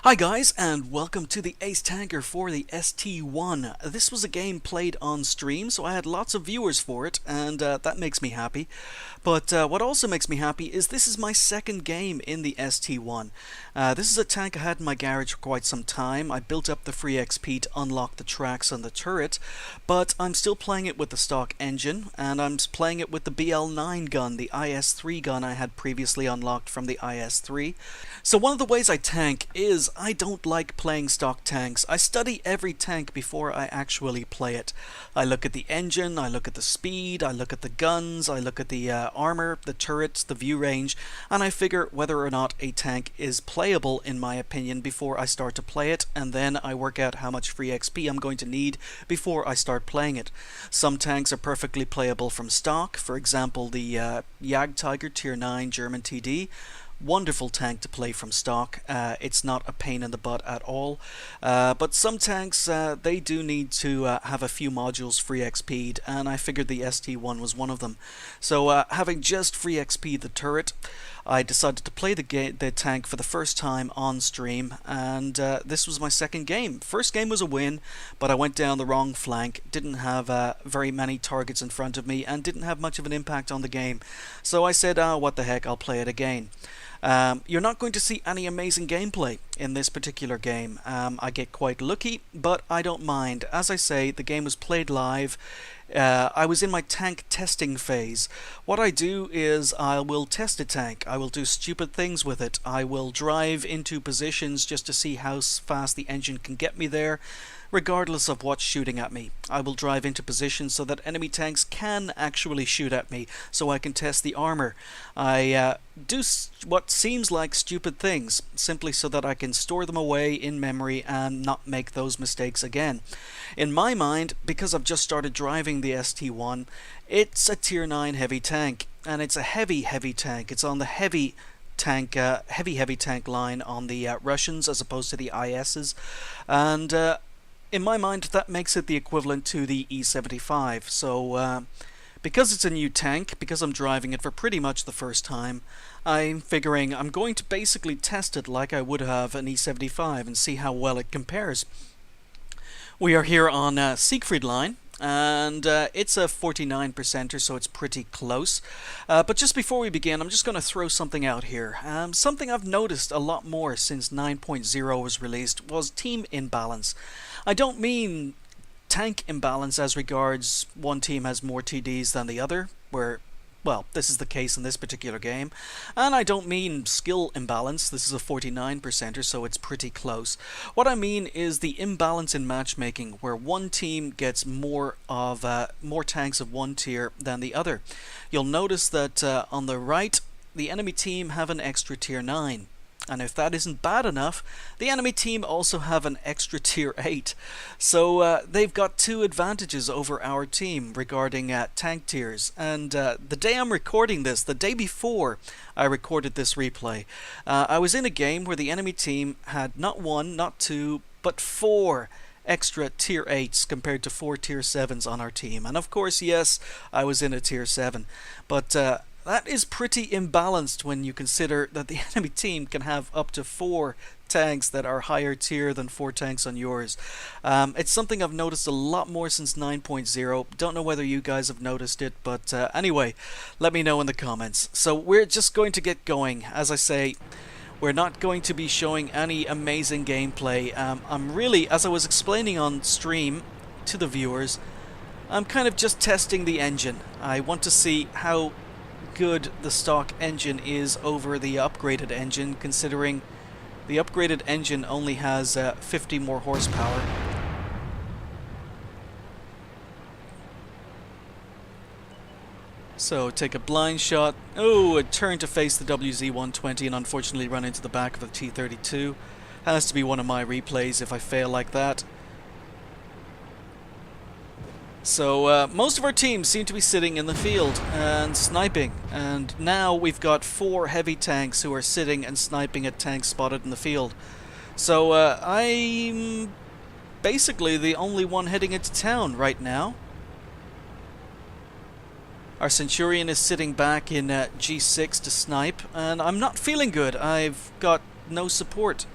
Hi guys, and welcome to the Ace Tanker for the ST-1. This was a game played on stream, so I had lots of viewers for it, and that makes me happy. But what also makes me happy is this is my second game in the ST-1. This is a tank I had in my garage for quite some time. I built up the free XP to unlock the tracks and the turret, but I'm still playing it with the stock engine, and I'm playing it with the BL9 gun, the IS-3 gun I had previously unlocked from the IS-3. So one of the ways I tank is I don't like playing stock tanks. I study every tank before I actually play it. I look at the engine, I look at the speed, I look at the guns, I look at the armor, the turrets, the view range, and I figure whether or not a tank is playable in my opinion before I start to play it, and then I work out how much free XP I'm going to need before I start playing it. Some tanks are perfectly playable from stock, for example the Jagdtiger Tier 9 German TD. Wonderful tank to play from stock. It's not a pain in the butt at all. But some tanks, they do need to have a few modules free XP'd, and I figured the ST-1 was one of them. So having just free XP'd the turret, I decided to play the tank for the first time on stream, and this was my second game. First game was a win, but I went down the wrong flank, didn't have very many targets in front of me, and didn't have much of an impact on the game. So I said, what the heck, I'll play it again. You're not going to see any amazing gameplay in this particular game. I get quite lucky, but I don't mind. As I say, the game was played live. I was in my tank testing phase. What I do is I will test a tank. I will do stupid things with it. I will drive into positions just to see how fast the engine can get me there, regardless of what's shooting at me. I will drive into positions so that enemy tanks can actually shoot at me, so I can test the armor. I do what seems like stupid things, simply so that I can store them away in memory and not make those mistakes again. In my mind, because I've just started driving the ST-1, it's a Tier 9 heavy tank, and it's a heavy tank. It's on the heavy tank line on the Russians as opposed to the ISs, and in my mind that makes it the equivalent to the E75. So because it's a new tank, because I'm driving it for pretty much the first time, I'm figuring I'm going to basically test it like I would have an E75 and see how well it compares. We are here on Siegfried line, and it's a 49%er, so it's pretty close. But just before we begin, I'm just going to throw something out here. Something I've noticed a lot more since 9.0 was released was team imbalance. I don't mean tank imbalance as regards one team has more TDs than the other, where, well, this is the case in this particular game. And I don't mean skill imbalance. This is a 49%er, so it's pretty close. What I mean is the imbalance in matchmaking, where one team gets more tanks of one tier than the other. You'll notice that on the right, the enemy team have an extra Tier 9. And if that isn't bad enough, the enemy team also have an extra Tier 8. So they've got two advantages over our team regarding tank tiers. And the day I'm recording this, the day before I recorded this replay, I was in a game where the enemy team had not one, not two, but four extra Tier 8s compared to 4 Tier 7s on our team. And of course, yes, I was in a Tier 7. But that is pretty imbalanced when you consider that the enemy team can have up to 4 tanks that are higher tier than 4 tanks on yours. It's something I've noticed a lot more since 9.0. Don't know whether you guys have noticed it, but anyway, let me know in the comments. So we're just going to get going. As I say, we're not going to be showing any amazing gameplay. I'm really, as I was explaining on stream to the viewers, I'm kind of just testing the engine. I want to see how good the stock engine is over the upgraded engine, considering the upgraded engine only has 50 more horsepower. So take a blind shot. Oh, it turned to face the WZ-120 and unfortunately run into the back of the T-32. Has to be one of my replays if I fail like that. So most of our teams seem to be sitting in the field and sniping, and now we've got 4 heavy tanks who are sitting and sniping at tanks spotted in the field. So I'm basically the only one heading into town right now. Our Centurion is sitting back in G6 to snipe, and I'm not feeling good. I've got no support.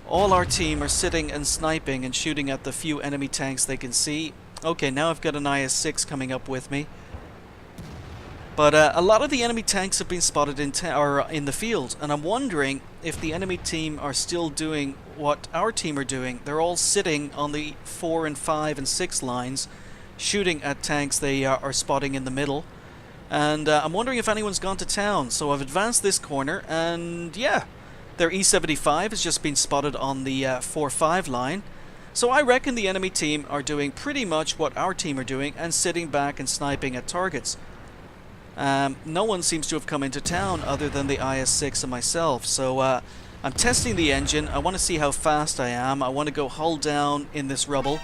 All our team are sitting and sniping and shooting at the few enemy tanks they can see. Okay, now I've got an IS-6 coming up with me. But a lot of the enemy tanks have been spotted in the field, and I'm wondering if the enemy team are still doing what our team are doing. They're all sitting on the 4 and 5 and 6 lines, shooting at tanks they are spotting in the middle. And I'm wondering if anyone's gone to town. So I've advanced this corner, and yeah, their E-75 has just been spotted on the 4-5 line. So I reckon the enemy team are doing pretty much what our team are doing and sitting back and sniping at targets. No one seems to have come into town other than the IS-6 and myself. So I'm testing the engine. I want to see how fast I am. I want to go hull down in this rubble.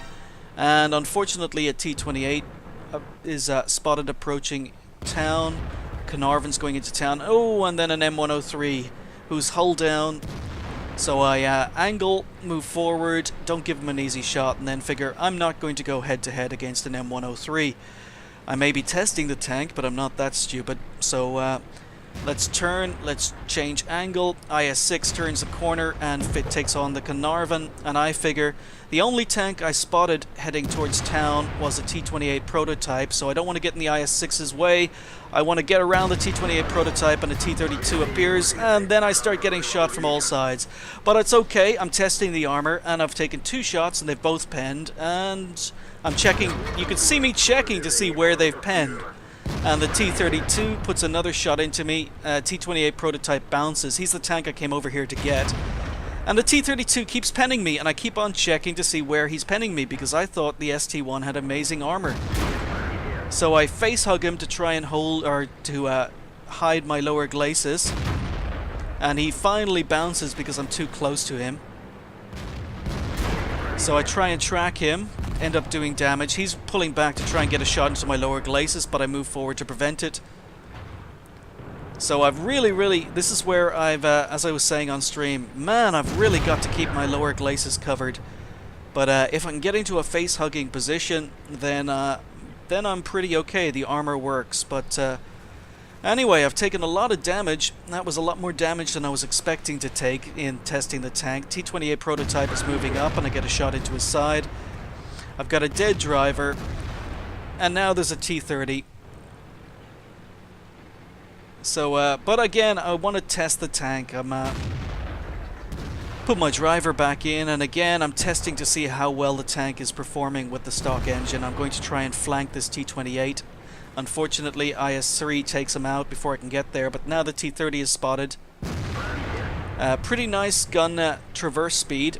And unfortunately a T-28 is spotted approaching town. Carnarvon's going into town. Oh, and then an M103 who's hull down. So I angle, move forward, don't give him an easy shot, and then figure I'm not going to go head to head against an M103. I may be testing the tank, but I'm not that stupid. So let's turn, let's change angle. IS-6 turns the corner and takes on the Carnarvon, and I figure the only tank I spotted heading towards town was a T-28 prototype, so I don't want to get in the IS-6's way. I want to get around the T-28 prototype, and a T-32 appears, and then I start getting shot from all sides. But it's okay, I'm testing the armor, and I've taken 2 shots, and they've both penned, and I'm checking. You can see me checking to see where they've penned. And the T-32 puts another shot into me. T-28 prototype bounces. He's the tank I came over here to get. And the T-32 keeps penning me, and I keep on checking to see where he's penning me, because I thought the ST-1 had amazing armor. So I face hug him to try and hold, or to hide my lower glacis. And he finally bounces because I'm too close to him. So I try and track him, end up doing damage. He's pulling back to try and get a shot into my lower glacis, but I move forward to prevent it. So I've really, this is where I've, as I was saying on stream, man, I've really got to keep my lower glacis covered. But if I can get into a face-hugging position, then I'm pretty okay. The armor works. But anyway, I've taken a lot of damage. That was a lot more damage than I was expecting to take in testing the tank. T-28 prototype is moving up, and I get a shot into his side. I've got a dead driver, and now there's a T-30. So, but again, I want to test the tank. I'm put my driver back in, and again, I'm testing to see how well the tank is performing with the stock engine. I'm going to try and flank this T-28. Unfortunately, IS-3 takes him out before I can get there, but now the T-30 is spotted. Pretty nice gun traverse speed.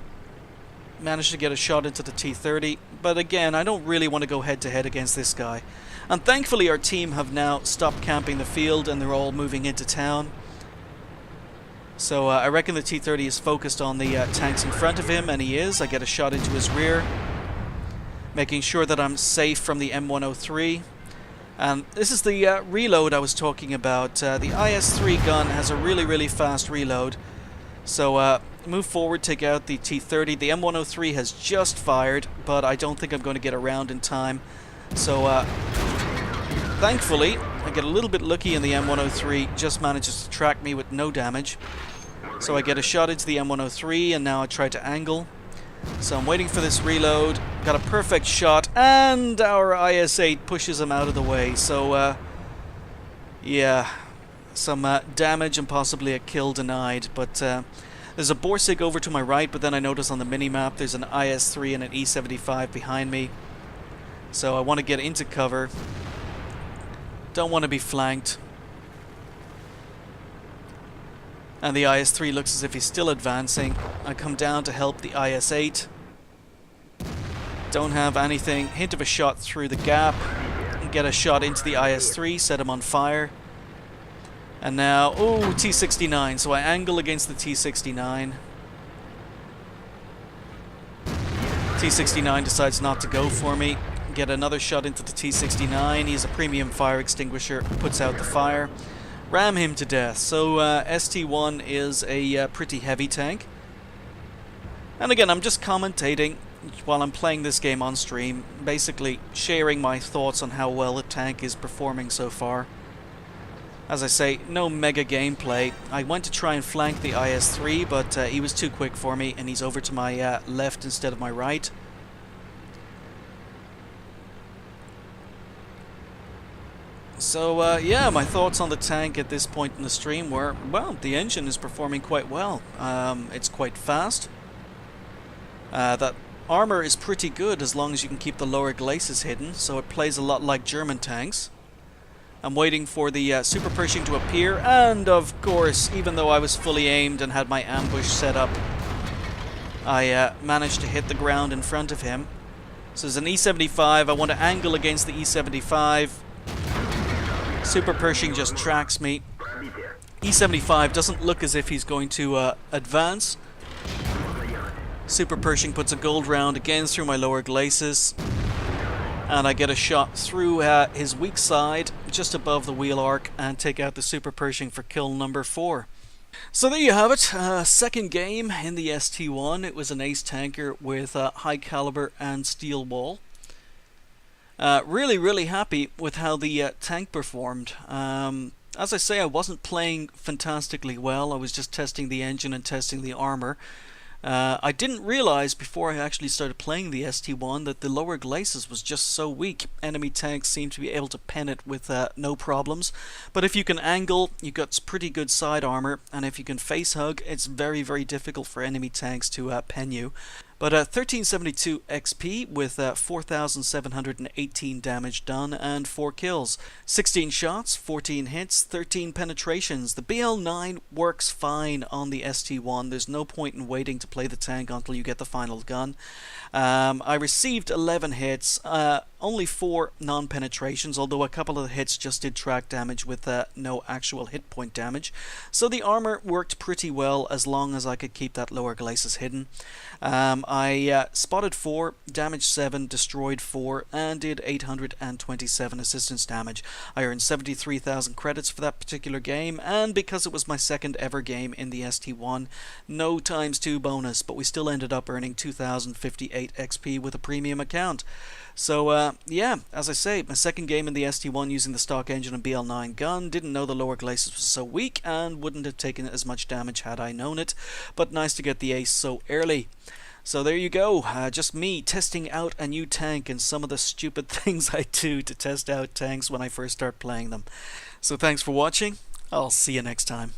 Managed to get a shot into the T-30, but again, I don't really want to go head-to-head against this guy. And thankfully our team have now stopped camping the field, and they're all moving into town. So I reckon the T-30 is focused on the tanks in front of him, and he is. I get a shot into his rear, making sure that I'm safe from the M103. And this is the reload I was talking about. The IS-3 gun has a really fast reload. So move forward, take out the T-30. The M103 has just fired, but I don't think I'm going to get around in time. So thankfully, I get a little bit lucky, and the M103 just manages to track me with no damage. So I get a shot into the M103, and now I try to angle. So I'm waiting for this reload. Got a perfect shot, and our IS-8 pushes him out of the way. So yeah, some damage and possibly a kill denied. But there's a Borsig over to my right, but then I notice on the minimap there's an IS-3 and an E-75 behind me. So I want to get into cover. Don't want to be flanked. And the IS-3 looks as if he's still advancing. I come down to help the IS-8. Don't have anything. Hint of a shot through the gap. Get a shot into the IS-3, set him on fire. And now, oh, T-69. So I angle against the T-69. T-69 decides not to go for me. Get another shot into the T-69. He's a premium fire extinguisher. Puts out the fire. Ram him to death. So ST-1 is a pretty heavy tank. And again, I'm just commentating while I'm playing this game on stream, basically sharing my thoughts on how well the tank is performing so far. As I say, no mega gameplay. I went to try and flank the IS-3, but he was too quick for me, and he's over to my left instead of my right. So yeah, my thoughts on the tank at this point in the stream were, well, the engine is performing quite well. It's quite fast. That armor is pretty good as long as you can keep the lower glacis hidden, so it plays a lot like German tanks. I'm waiting for the Super Pershing to appear, and of course, even though I was fully aimed and had my ambush set up, I managed to hit the ground in front of him. So there's an E-75, I want to angle against the E-75. Super Pershing just tracks me. E-75 doesn't look as if he's going to advance. Super Pershing puts a gold round again through my lower glacis, and I get a shot through his weak side, just above the wheel arc, and take out the Super Pershing for kill number 4. So there you have it, second game in the ST-1. It was an ace tanker with high caliber and steel wall. Really happy with how the tank performed. As I say, I wasn't playing fantastically well. I was just testing the engine and testing the armor. I didn't realize before I actually started playing the ST-1 that the lower glacis was just so weak. Enemy tanks seem to be able to pen it with no problems. But if you can angle, you've got pretty good side armor, and if you can face hug, it's very difficult for enemy tanks to pen you. But 1372 XP with 4,718 damage done and 4 kills. 16 shots, 14 hits, 13 penetrations. The BL9 works fine on the ST-1. There's no point in waiting to play the tank until you get the final gun. I received 11 hits, only 4 non-penetrations, although a couple of the hits just did track damage with no actual hit point damage. So the armor worked pretty well as long as I could keep that lower glacis hidden. I spotted 4, damaged 7, destroyed 4, and did 827 assistance damage. I earned 73,000 credits for that particular game, and because it was my second ever game in the ST-1, no ×2 bonus, but we still ended up earning 2,058 XP with a premium account. So yeah, as I say, my second game in the ST-1 using the stock engine and BL9 gun. Didn't know the lower glacis was so weak and wouldn't have taken as much damage had I known it, but nice to get the ace so early. So there you go, just me testing out a new tank and some of the stupid things I do to test out tanks when I first start playing them. So thanks for watching, I'll see you next time.